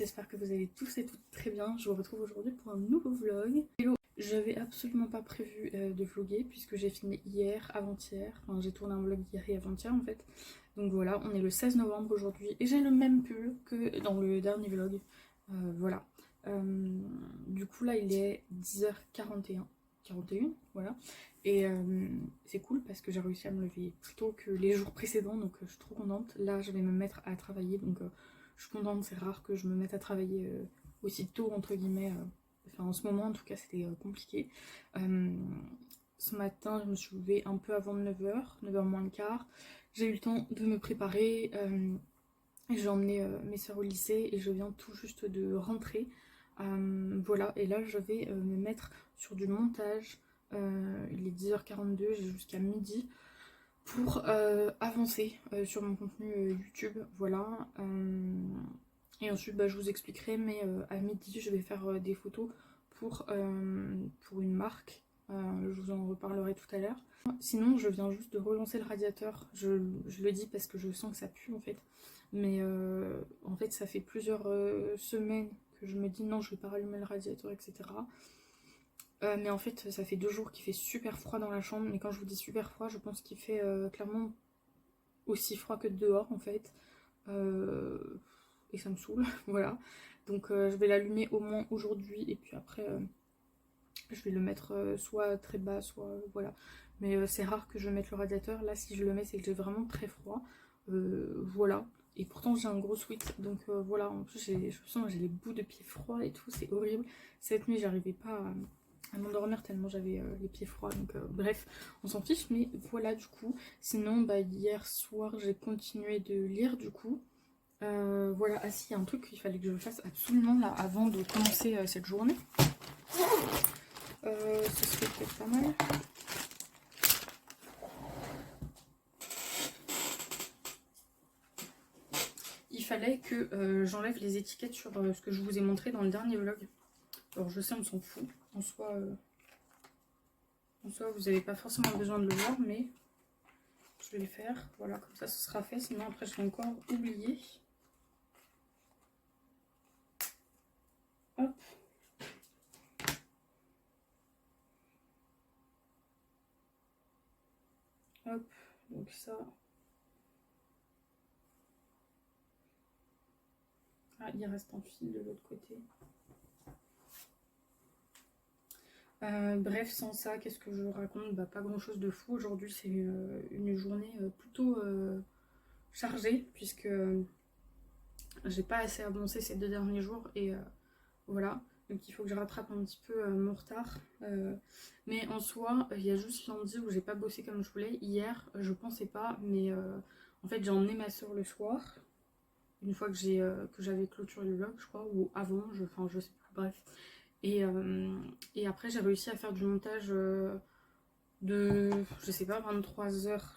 j'espère que vous allez tous et toutes très bien. Je vous retrouve aujourd'hui pour un nouveau vlog. Hello, j'avais absolument pas prévu de vlogger puisque j'ai filmé hier, avant-hier. Enfin, j'ai tourné un vlog hier et avant-hier en fait. Donc voilà, on est le 16 novembre aujourd'hui et j'ai le même pull que dans le dernier vlog. Voilà. Du coup là il est 10h41. 41, voilà. Et c'est cool parce que j'ai réussi à me lever plus tôt que les jours précédents, donc je suis trop contente. Là je vais me mettre à travailler, donc je suis contente, c'est rare que je me mette à travailler aussi tôt entre guillemets. Enfin en ce moment en tout cas c'était compliqué. Ce matin je me suis levée un peu avant 9h, 9h moins le quart. J'ai eu le temps de me préparer. J'ai emmené mes soeurs au lycée et je viens tout juste de rentrer. Voilà, et là je vais me mettre sur du montage. Il est 10h42, j'ai jusqu'à midi pour avancer sur mon contenu YouTube. Voilà. Et ensuite bah, je vous expliquerai, mais à midi je vais faire des photos pour une marque. Je vous en reparlerai tout à l'heure. Sinon je viens juste de relancer le radiateur. Je le dis parce que je sens que ça pue en fait. Mais en fait ça fait plusieurs semaines que je me dis non je vais pas rallumer le radiateur, etc. Mais en fait ça fait 2 jours qu'il fait super froid dans la chambre. Mais quand je vous dis super froid, je pense qu'il fait clairement aussi froid que dehors en fait. Et ça me saoule, voilà. Donc je vais l'allumer au moins aujourd'hui et puis après je vais le mettre soit très bas, soit voilà. Mais c'est rare que je mette le radiateur. Là si je le mets c'est que j'ai vraiment très froid. Voilà. Et pourtant j'ai un gros sweat, donc voilà, en plus je sens que j'ai les bouts de pieds froids et tout, c'est horrible. Cette nuit j'arrivais pas à m'endormir tellement j'avais les pieds froids, donc bref, on s'en fiche, mais voilà du coup. Sinon, bah, hier soir j'ai continué de lire du coup. Voilà, ah si, il y a un truc qu'il fallait que je fasse absolument là avant de commencer cette journée. Ce serait peut-être pas mal. Il fallait que j'enlève les étiquettes sur ce que je vous ai montré dans le dernier vlog. Alors je sais on s'en fout, en soi vous n'avez pas forcément besoin de le voir, mais je vais le faire, voilà, comme ça ce sera fait, sinon après je vais encore oublier. Hop. Hop, donc ça. Ah, il reste un fil de l'autre côté. Bref, sans ça, qu'est-ce que je raconte? Bah, pas grand chose de fou. Aujourd'hui, c'est une journée plutôt chargée, puisque j'ai pas assez avancé ces 2 derniers jours, et voilà. Donc il faut que je rattrape un petit peu mon retard. Mais en soi, il y a juste lundi où j'ai pas bossé comme je voulais. Hier, je pensais pas, mais en fait, j'ai emmené ma soeur le soir, une fois que j'avais clôturé le vlog, je crois, ou avant, enfin, je sais plus, bref. Et après j'ai réussi à faire du montage de, je sais pas, 23h20,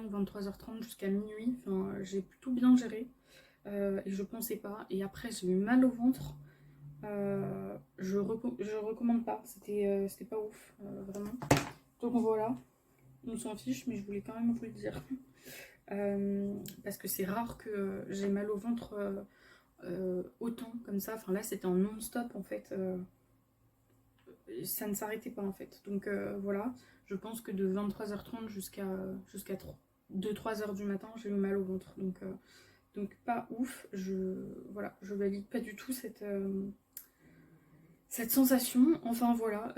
23h30 jusqu'à minuit. Enfin, j'ai plutôt bien géré et je pensais pas. Et après j'ai eu mal au ventre. Je recommande pas, c'était pas ouf, vraiment. Donc voilà, on s'en fiche, mais je voulais quand même vous le dire. Parce que c'est rare que j'ai mal au ventre autant comme ça. Enfin là c'était en non-stop en fait. Ça ne s'arrêtait pas en fait. Donc voilà, je pense que de 23h30 jusqu'à 2-3h du matin, j'ai eu mal au ventre. Donc pas ouf. Voilà, je valide pas du tout cette sensation. Enfin voilà,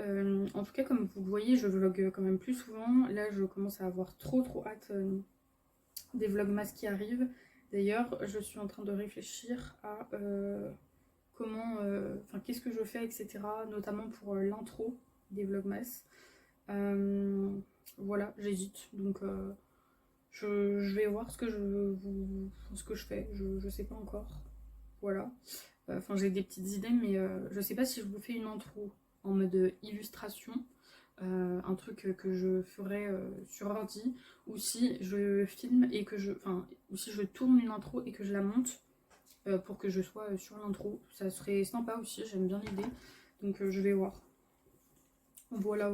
en tout cas comme vous le voyez, je vlog quand même plus souvent. Là je commence à avoir trop hâte des vlogmas qui arrivent. D'ailleurs, je suis en train de réfléchir à comment, enfin qu'est-ce que je fais, etc. Notamment pour l'intro des vlogmas. Voilà, j'hésite. Donc je vais voir ce que je fais. Je sais pas encore. Voilà. Enfin j'ai des petites idées, mais je sais pas si je vous fais une intro en mode illustration. Un truc que je ferai sur ordi, ou si je filme et que ou si je tourne une intro et que je la monte pour que je sois sur l'intro. Ça serait sympa aussi, j'aime bien l'idée, donc je vais voir. Voilà,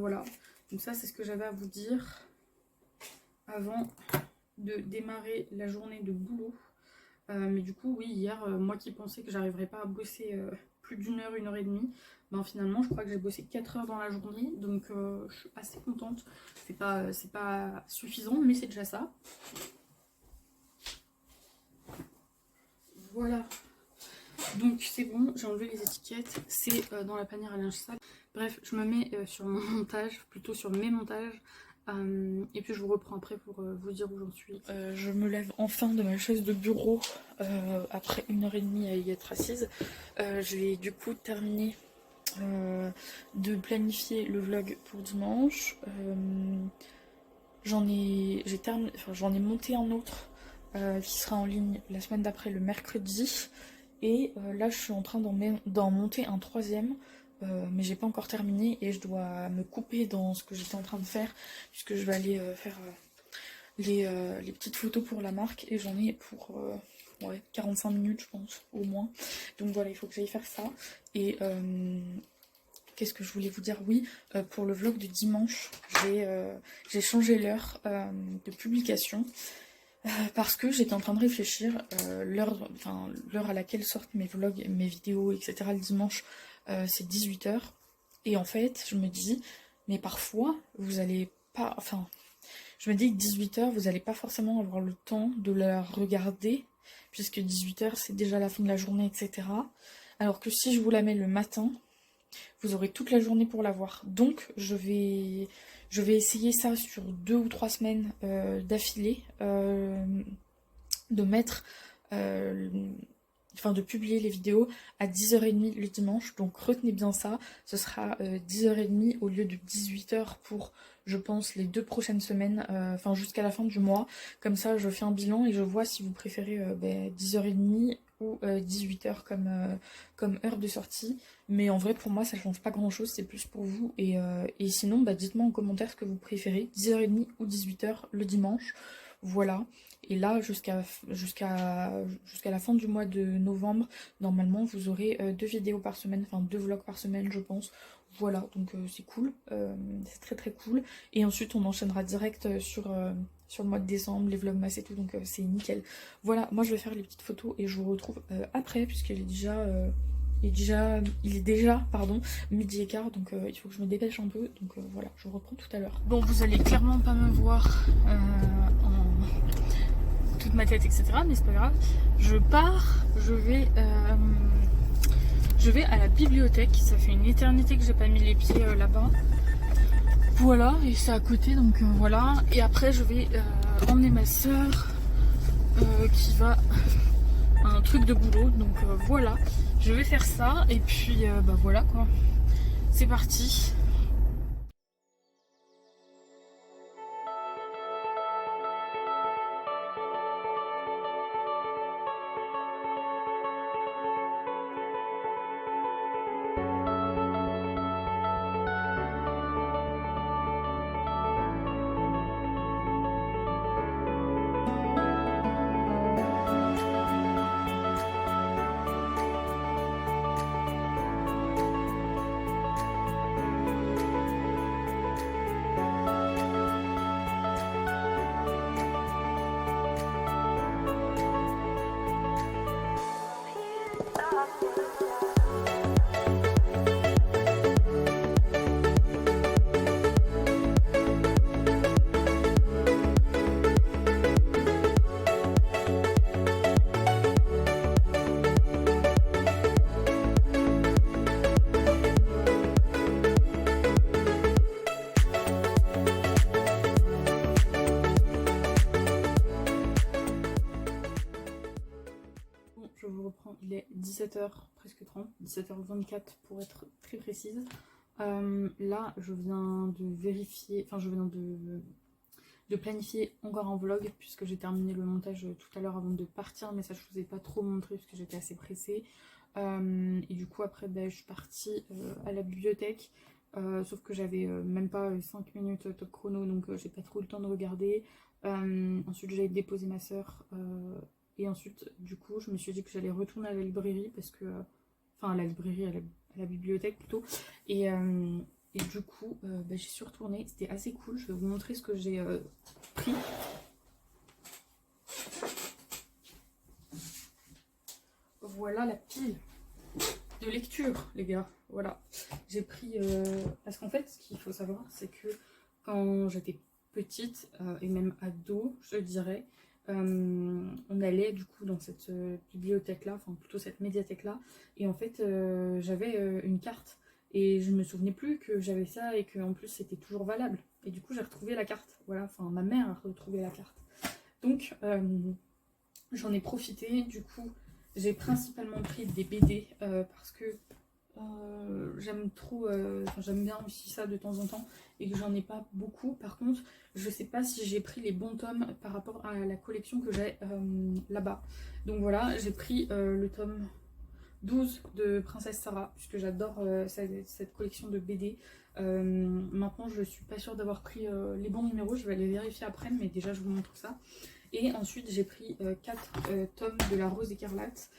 donc ça c'est ce que j'avais à vous dire avant de démarrer la journée de boulot. Mais du coup oui, hier, moi qui pensais que j'arriverais pas à bosser plus d'une heure et demie, ben finalement je crois que j'ai bossé 4 heures dans la journée, donc je suis assez contente. C'est pas suffisant, mais c'est déjà ça. Voilà, donc c'est bon, j'ai enlevé les étiquettes, c'est dans la panière à linge sale. Bref, je me mets sur mon montage, plutôt sur mes montages, et puis je vous reprends après pour vous dire où j'en suis. Je me lève enfin de ma chaise de bureau après 1 heure et demie à y être assise. J'ai du coup terminé de planifier le vlog pour dimanche. J'en ai monté un autre qui sera en ligne la semaine d'après, le mercredi. Et là je suis en train d'en monter un troisième, mais j'ai pas encore terminé et je dois me couper dans ce que j'étais en train de faire puisque je vais aller faire les petites photos pour la marque et j'en ai pour ouais, 45 minutes je pense au moins. Donc voilà, il faut que j'aille faire ça. Et qu'est-ce que je voulais vous dire? Oui, pour le vlog de dimanche, j'ai changé l'heure de publication. Parce que j'étais en train de réfléchir, l'heure à laquelle sortent mes vlogs, mes vidéos, etc. le dimanche, c'est 18 h. Et en fait, je me dis, mais parfois, vous allez pas... Enfin, je me dis que 18 h, vous n'allez pas forcément avoir le temps de la regarder, puisque 18 h, c'est déjà la fin de la journée, etc. Alors que si je vous la mets le matin, vous aurez toute la journée pour la voir. Donc, je vais essayer ça sur 2 ou 3 semaines d'affilée, de mettre, de publier les vidéos à 10 h30 le dimanche. Donc retenez bien ça, ce sera 10 h30 au lieu de 18 h pour, je pense, les 2 prochaines semaines, jusqu'à la fin du mois. Comme ça, je fais un bilan et je vois si vous préférez 10 h30 ou 18 h comme heure de sortie. Mais en vrai, pour moi, ça change pas grand chose, c'est plus pour vous. Et sinon, dites-moi en commentaire ce que vous préférez, 10 h30 ou 18 h le dimanche. Voilà. Et là, jusqu'à la fin du mois de novembre, normalement, vous aurez 2 vidéos par semaine, 2 vlogs par semaine, je pense. Voilà, donc c'est cool, c'est très très cool. Et ensuite, on enchaînera direct sur le mois de décembre, les vlogmas et tout, donc c'est nickel. Voilà, moi je vais faire les petites photos et je vous retrouve après, puisqu'il est déjà... il est déjà, pardon, 12h15, donc il faut que je me dépêche un peu. Donc voilà, je vous reprends tout à l'heure. Bon, vous allez clairement pas me voir en toute ma tête, etc. Mais c'est pas grave. Je pars, je vais à la bibliothèque. Ça fait une éternité que j'ai pas mis les pieds là-bas. Voilà, et c'est à côté, donc voilà. Et après, je vais emmener ma soeur qui va à un truc de boulot. Donc voilà, je vais faire ça. Et puis voilà quoi. C'est parti. Je vous reprends, il est 17 h, presque 30, 17 h 24 pour être très précise. Là, je viens de vérifier, de planifier encore un vlog puisque j'ai terminé le montage tout à l'heure avant de partir, mais ça je vous ai pas trop montré parce que j'étais assez pressée. Et du coup après je suis partie à la bibliothèque, sauf que j'avais même pas 5 minutes top chrono, donc j'ai pas trop eu le temps de regarder. Ensuite j'allais déposer ma soeur. Et ensuite, du coup, je me suis dit que j'allais retourner à la librairie parce que... à la librairie, à la bibliothèque plutôt. Et du coup, j'y suis retournée. C'était assez cool. Je vais vous montrer ce que j'ai pris. voilà la pile de lecture, les gars. Voilà, j'ai pris... parce qu'en fait, ce qu'il faut savoir, c'est que quand j'étais petite, et même ado, je dirais, on allait du coup dans cette bibliothèque-là, enfin plutôt cette médiathèque-là, et en fait, j'avais une carte. Et je me souvenais plus que j'avais ça et qu'en plus c'était toujours valable. Et du coup, j'ai retrouvé la carte. Voilà, enfin ma mère a retrouvé la carte. Donc, j'en ai profité. Du coup, j'ai principalement pris des BD parce que j'aime trop, j'aime bien aussi ça de temps en temps et que j'en ai pas beaucoup. Par contre, je sais pas si j'ai pris les bons tomes par rapport à la collection que j'ai là-bas. Donc voilà, j'ai pris le tome 12 de Princesse Sarah, puisque j'adore cette collection de BD. Maintenant, je suis pas sûre d'avoir pris les bons numéros, je vais aller vérifier après, mais déjà je vous montre ça. Et ensuite, j'ai pris 4 tomes de La Rose écarlate.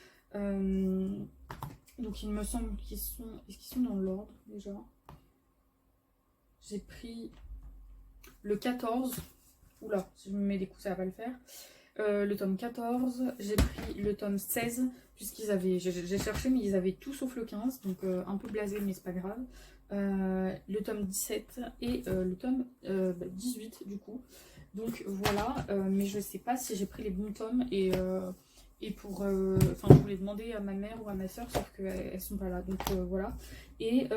Donc il me semble qu'ils sont... Est-ce qu'ils sont dans l'ordre déjà? J'ai pris le 14. Oula, si je me mets des coups, ça va pas le faire. Le tome 14. J'ai pris le tome 16, puisqu'ils avaient... J'ai cherché, mais ils avaient tout sauf le 15. Donc un peu blasé, mais c'est pas grave. Le tome 17 et le tome 18 du coup. Donc voilà, mais je sais pas si j'ai pris les bons tomes et pour, enfin je voulais demander à ma mère ou à ma soeur, sauf qu'elles sont pas là, donc voilà. Et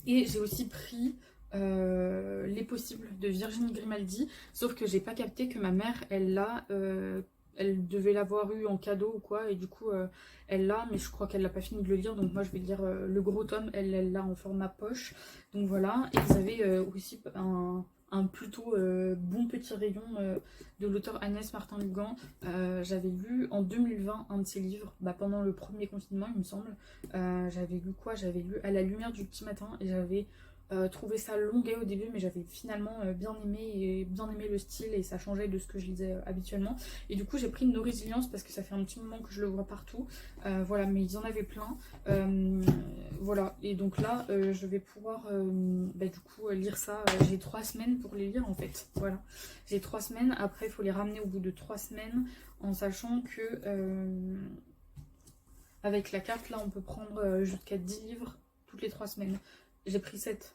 j'ai aussi pris Les Possibles de Virginie Grimaldi, sauf que j'ai pas capté que ma mère, elle devait l'avoir eu en cadeau ou quoi, et du coup elle l'a, mais je crois qu'elle l'a pas fini de le lire, donc moi je vais lire le gros tome, elle l'a en format poche, donc voilà. Et vous avez aussi un plutôt bon petit rayon de l'auteur Agnès Martin-Lugan. J'avais lu en 2020 un de ses livres, pendant le premier confinement il me semble. J'avais lu quoi? J'avais lu À la lumière du petit matin et j'avais trouvé ça longuet au début, mais j'avais finalement bien aimé le style et ça changeait de ce que je lisais habituellement. Et du coup j'ai pris Nos Résiliences parce que ça fait un petit moment que je le vois partout. Voilà, mais ils en avaient plein. Voilà, et donc là je vais pouvoir du coup lire ça. J'ai 3 semaines pour les lire en fait. Voilà, j'ai 3 semaines. Après il faut les ramener au bout de 3 semaines en sachant que avec la carte là on peut prendre jusqu'à 10 livres toutes les 3 semaines. J'ai pris 7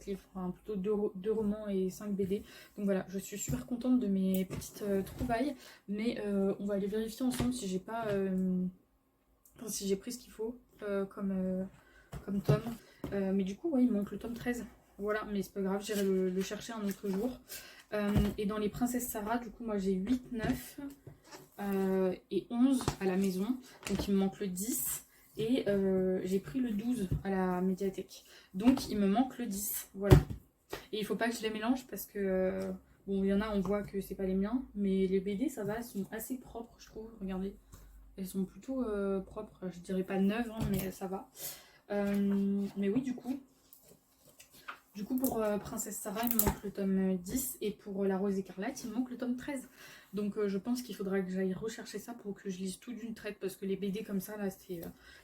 livres, enfin plutôt 2 romans et 5 BD. Donc voilà, je suis super contente de mes petites trouvailles. Mais on va aller vérifier ensemble si j'ai pas... enfin, si j'ai pris ce qu'il faut comme tome. Mais du coup, ouais, il manque le tome 13. Voilà, mais c'est pas grave, j'irai le chercher un autre jour. Et dans les Princesses Sarah, du coup, moi j'ai 8, 9 et 11 à la maison. Donc il me manque le 10. Et j'ai pris le 12 à la médiathèque. Donc il me manque le 10. Voilà. Et il faut pas que je les mélange parce que... bon, il y en a, on voit que c'est pas les miens. Mais les BD, ça va, elles sont assez propres, je trouve. Regardez. Elles sont plutôt propres. Je dirais pas neuves, hein, mais ça va. Mais oui, du coup, pour Princesse Sarah, il me manque le tome 10 et pour La Rose écarlate, il me manque le tome 13. Donc je pense qu'il faudra que j'aille rechercher ça pour que je lise tout d'une traite parce que les BD comme ça, là,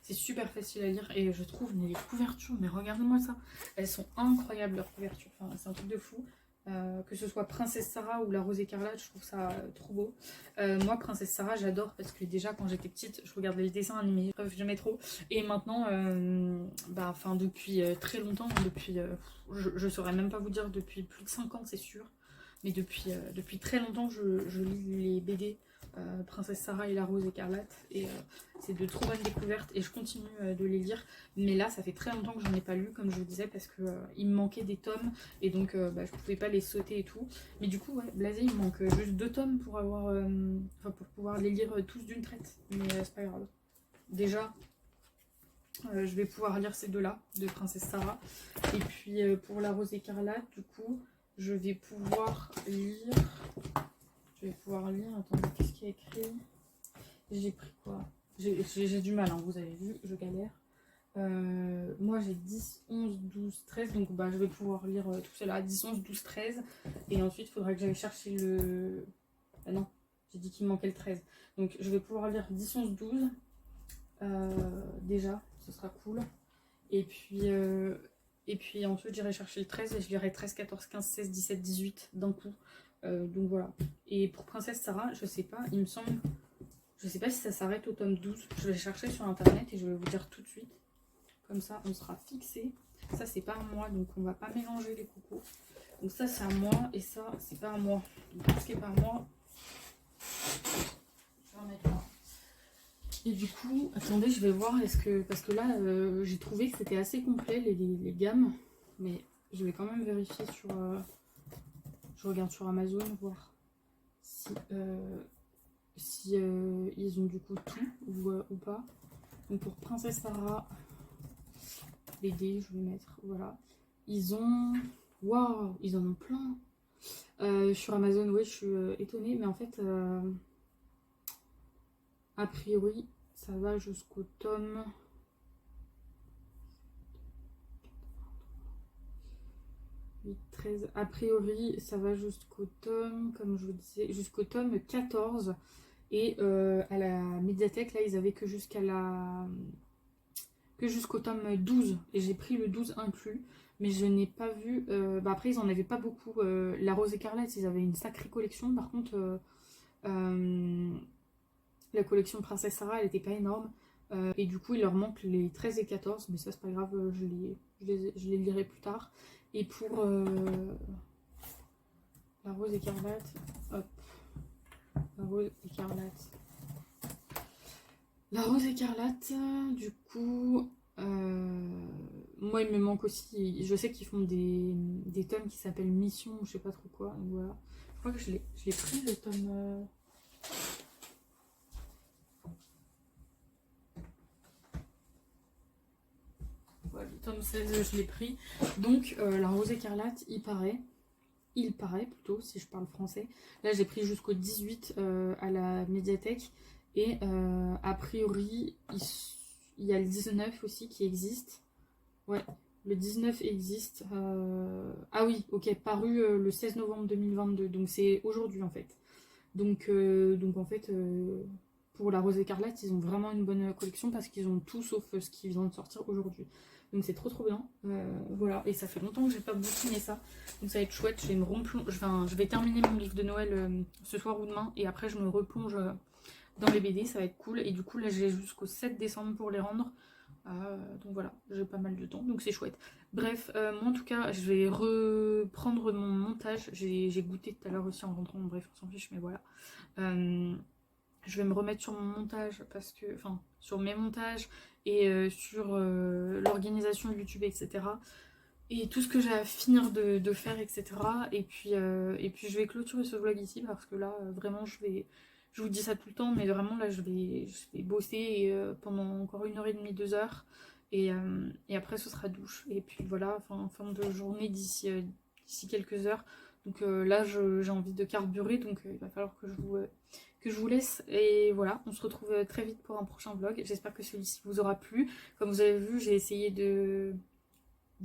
c'est super facile à lire et je trouve les couvertures, mais regardez-moi ça, elles sont incroyables leurs couvertures, enfin, c'est un truc de fou. Que ce soit Princesse Sarah ou La Rose écarlate, je trouve ça trop beau. Moi, Princesse Sarah, j'adore parce que déjà quand j'étais petite, je regardais les dessins animés, bref, j'aimais trop. Et maintenant, depuis très longtemps, je saurais même pas vous dire, depuis plus de 5 ans, c'est sûr. Mais depuis très longtemps, je lis les BD Princesse Sarah et La Rose écarlate. Et c'est de trop bonnes découvertes et je continue de les lire. Mais là, ça fait très longtemps que j'en ai pas lu, comme je vous disais, parce que il me manquait des tomes. Et donc, je pouvais pas les sauter et tout. Mais du coup, ouais, blasé, il me manque juste 2 tomes pour pour pouvoir les lire tous d'une traite. Mais c'est pas grave. Déjà, je vais pouvoir lire ces deux-là, de Princesse Sarah. Et puis, pour La Rose écarlate, du coup... je vais pouvoir lire. Attendez, qu'est-ce qu'il y a écrit? J'ai pris quoi? J'ai du mal, hein, vous avez vu, je galère. Moi j'ai 10, 11, 12, 13. Donc je vais pouvoir lire tout cela. 10, 11, 12, 13. Et ensuite, il faudra que j'aille chercher le... Ah non, j'ai dit qu'il me manquait le 13. Donc je vais pouvoir lire 10, 11, 12. Déjà, ce sera cool. Et puis ensuite j'irai chercher le 13 et je lirai 13, 14, 15, 16, 17, 18 d'un coup. Donc voilà. Et pour Princesse Sarah, je sais pas, il me semble... Je sais pas si ça s'arrête au tome 12. Je vais chercher sur internet et je vais vous dire tout de suite. Comme ça, on sera fixé. Ça, c'est pas à moi, donc on va pas mélanger les cocos. Donc ça, c'est à moi et ça, c'est pas à moi. Donc tout ce qui est pas à moi, je vais en mettre là. Et du coup, attendez, je vais voir, est-ce que... Parce que là, j'ai trouvé que c'était assez complet, les gammes. Mais je vais quand même vérifier sur... je regarde sur Amazon, voir si ils ont du coup tout ou pas. Donc pour Princesse Sarah, BD, je vais mettre, voilà. Ils ont... Waouh, ils en ont plein. Sur Amazon, ouais, je suis étonnée, mais en fait, a priori, ça va jusqu'au tome... 8, 13. A priori, ça va jusqu'au tome, comme je vous disais, jusqu'au tome 14. Et à la médiathèque, là, ils avaient que jusqu'au tome 12. Et j'ai pris le 12 inclus. Mais je n'ai pas vu... après, ils en avaient pas beaucoup. La Rose Écarlate, ils avaient une sacrée collection. Par contre, la collection Princesse Sarah, elle n'était pas énorme. Et du coup, il leur manque les 13 et 14. Mais ça, c'est pas grave, je les lirai plus tard. Et pour la Rose Écarlate, hop, la Rose Écarlate. La Rose Écarlate, du coup, moi il me manque aussi, je sais qu'ils font des tomes qui s'appellent Mission ou je sais pas trop quoi, donc voilà. Je crois que je l'ai pris le tome... Ouais, le tome 16, je l'ai pris. Donc la Rose Écarlate, il paraît plutôt, si je parle français. Là j'ai pris jusqu'au 18 à la médiathèque. Et a priori, il y a le 19 aussi qui existe. Ouais, le 19 existe. Ah oui, ok, paru le 16 novembre 2022. Donc c'est aujourd'hui en fait. Donc en fait, pour la Rose Écarlate, ils ont vraiment une bonne collection parce qu'ils ont tout sauf ce qui vient de sortir aujourd'hui. Donc c'est trop bien. Voilà, et ça fait longtemps que j'ai pas bouquiné ça. Donc ça va être chouette. Je vais je vais terminer mon livre de Noël ce soir ou demain. Et après, je me replonge dans les BD, ça va être cool. Et du coup, là, j'ai jusqu'au 7 décembre pour les rendre. Donc voilà, j'ai pas mal de temps, donc c'est chouette. Bref, moi en tout cas, je vais reprendre mon montage. J'ai goûté tout à l'heure aussi en rentrant, bref, on s'en fiche, mais voilà. Je vais me remettre sur mon montage, parce que, enfin, sur mes montages et sur l'organisation de YouTube, etc. Et tout ce que j'ai à finir de faire, etc. Et puis je vais clôturer ce vlog ici, parce que là, vraiment, je vous dis ça tout le temps, mais vraiment là je vais bosser pendant encore 1h30, 2 heures. Et après ce sera douche. Et puis voilà, fin de journée d'ici quelques heures. Donc là j'ai envie de carburer, donc il va falloir que je vous laisse. Et voilà, on se retrouve très vite pour un prochain vlog. J'espère que celui-ci vous aura plu. Comme vous avez vu, j'ai essayé de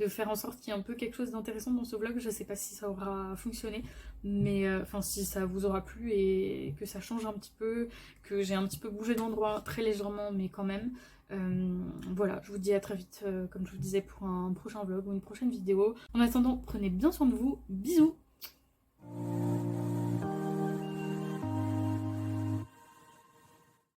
faire en sorte qu'il y ait un peu quelque chose d'intéressant dans ce vlog. Je sais pas si ça aura fonctionné, mais enfin si ça vous aura plu et que ça change un petit peu, que j'ai un petit peu bougé d'endroit très légèrement, mais quand même. Voilà, je vous dis à très vite, comme je vous disais, pour un prochain vlog ou une prochaine vidéo. En attendant, prenez bien soin de vous, bisous.